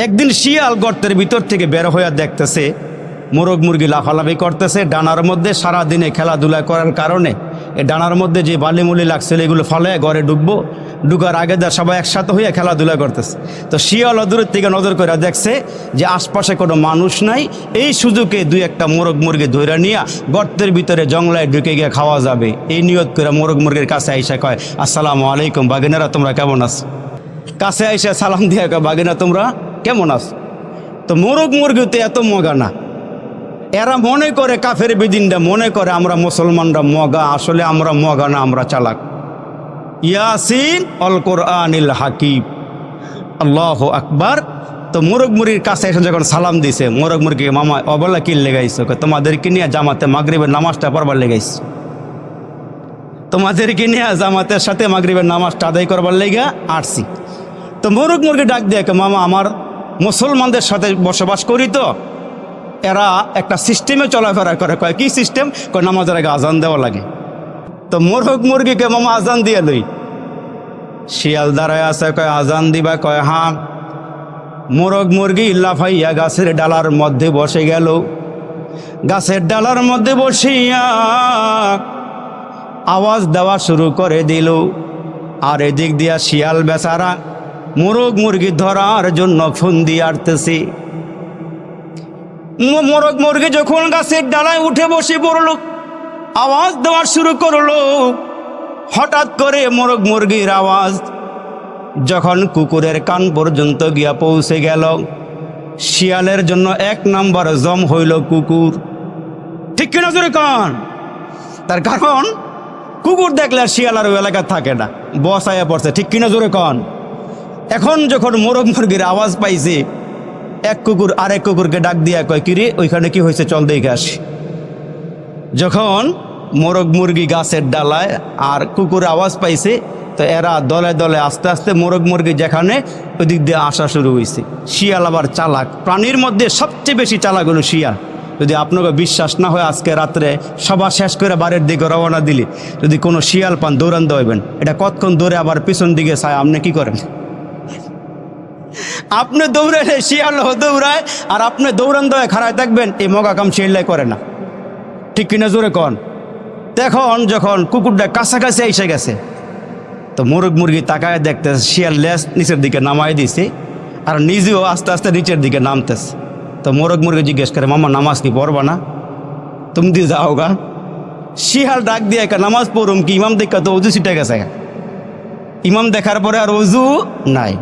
একদিন শিয়াল গর্তের ভিতর থেকে বের হইয়া দেখতেছে মোরগ মুরগি লাফালাফি করতেছে ডানার মধ্যে। সারাদিনে খেলাধুলা করার কারণে এই ডানার মধ্যে যে বালিমুলি লাগছিল এগুলো ফলে ঘরে ঢুকবো, ঢুকার আগে সবাই একসাথে হইয়া খেলাধুলা করতেছে। তো শিয়াল দূরের থেকে নজর করে দেখছে যে আশপাশে কোনো মানুষ নাই, এই সুযোগে দুই একটা মোরগ মুরগি ধরে নিয়ে গর্তের ভিতরে জংলায় ঢুকে গিয়ে খাওয়া যাবে। এই নিয়ত করে মোরগ মুরগির কাছে আইসা কয়, আসসালামু আলাইকুম বাগিনারা, তোমরা কেমন আছো? কাছে আইসা সালাম দিয়ে কয়, বাগিনা তোমরা কেমন আছো? তো মোরগ মুরগিতে এত মগা না, এরা মনে করে কাফের বেদিনরা মনে করে আমরা মুসলমানরা মগা, আসলে আমরা মগা না, আমরা চালাক। ইয়াসিন অল কোরআনিল হাকিম, আল্লাহু আকবার। তো মোরগ মুরগির কাছে এসে যখন সালাম দিছে, মোরগ মুরগি মামা অবলা কি লেগাইছো? তোমাদেরকে নিয়ে জামাতে মাগরিবের নামাজটা পড়বার লেগাইছে, তোমাদেরকে নিয়ে জামাতের সাথে মাগরিবের নামাজটা আদায় করবার লেগা আসছি। তো মোরগ মুরগি ডাক দিয়ে মামা আমার মুসলমানদের সাথে বসবাস করি, তো এরা একটা সিস্টেমে চলাফেরা করে। কয় কি সিস্টেম? কয় নামাজের আগে আজান দেওয়া লাগে। তো মোরগ মুরগিকে মামা আজান দিয়ে লই। শিয়াল দাঁড়ায় আছে, কয় আজান দিবা? কয় হ্যাঁ। মোরগ মুরগি লাফাইয়া গাছের ডালার মধ্যে বসে গেল। গাছের ডালার মধ্যে বসিয়া আওয়াজ দেওয়া শুরু করে দিল। আর এদিক দিয়া শিয়াল বেচারা মোরগ মুরগি ধরার জন্য ফন্দি আটতেছে। মোরগ মুরগি যখন গাছের ডালায় উঠে বসে পড়ল, আওয়াজ দেওয়া শুরু করলো, হঠাৎ করে মোরগ মুরগির আওয়াজ যখন কুকুরের কান পর্যন্ত গিয়া পৌঁছে গেল, শিয়ালের জন্য এক নাম্বার জম হইল কুকুর। ঠিক কিনা জোরে কান? তার কারণ কুকুর দেখলে শিয়াল আর ওই এলাকা থাকে না, বসায়া পড়ছে। ঠিক কিনা জোরে কান? এখন যখন মোরগ মুরগির আওয়াজ পাইছে, এক কুকুর আরেক কুকুরকে ডাক দিয়া কয়, কিরে ওইখানে কি হয়েছে, চল দেখে আসি। যখন মোরগ মুরগি গাছের ডালায় আর কুকুর আওয়াজ পাইছে, তো এরা দলে দলে আস্তে আস্তে মোরগ মুরগি যেখানে ওই দিক দিয়ে আসা শুরু হয়েছে। শিয়াল আবার চালাক, প্রাণীর মধ্যে সবচেয়ে বেশি চালাক হলো শিয়াল। যদি আপনাকে বিশ্বাস না হয়, আজকে রাত্রে সভা শেষ করে বাড়ির দিকে রওনা দিলে যদি কোনো শিয়াল পান দৌড়ান দেবেন, এটা কতক্ষণ দৌড়ে আবার পিছন দিকে চায়, আপনি কি করেন? আপনি দৌড়ালে শিয়াল দৌড়ায়, আর আপনি দৌড়ান দেওয়া খাড়ায় থাকবেন, এই মগা কাম শিয়ালাই করে না। ঠিক কিনা জোরে কন? এখন যখন কুকুরটা কাছাকাছি এসে গেছে, তো মোরগ মুরগি তাকায় দেখতেছে শিয়াল লেজ নিচের দিকে নামাই দিছে, আর নিজেও আস্তে আস্তে নিচের দিকে নামতেছে। তো মোরগ মুরগি জিজ্ঞেস করে, মামা নামাজ কি পড়বা না? তুমি দিয়ে যাও গা। শিয়াল ডাক দিয়ে নামাজ পড়ুম কি? ইমাম দেখা তো অজু ছিটে গেছে। ইমাম দেখার পরে আর অজু নাই।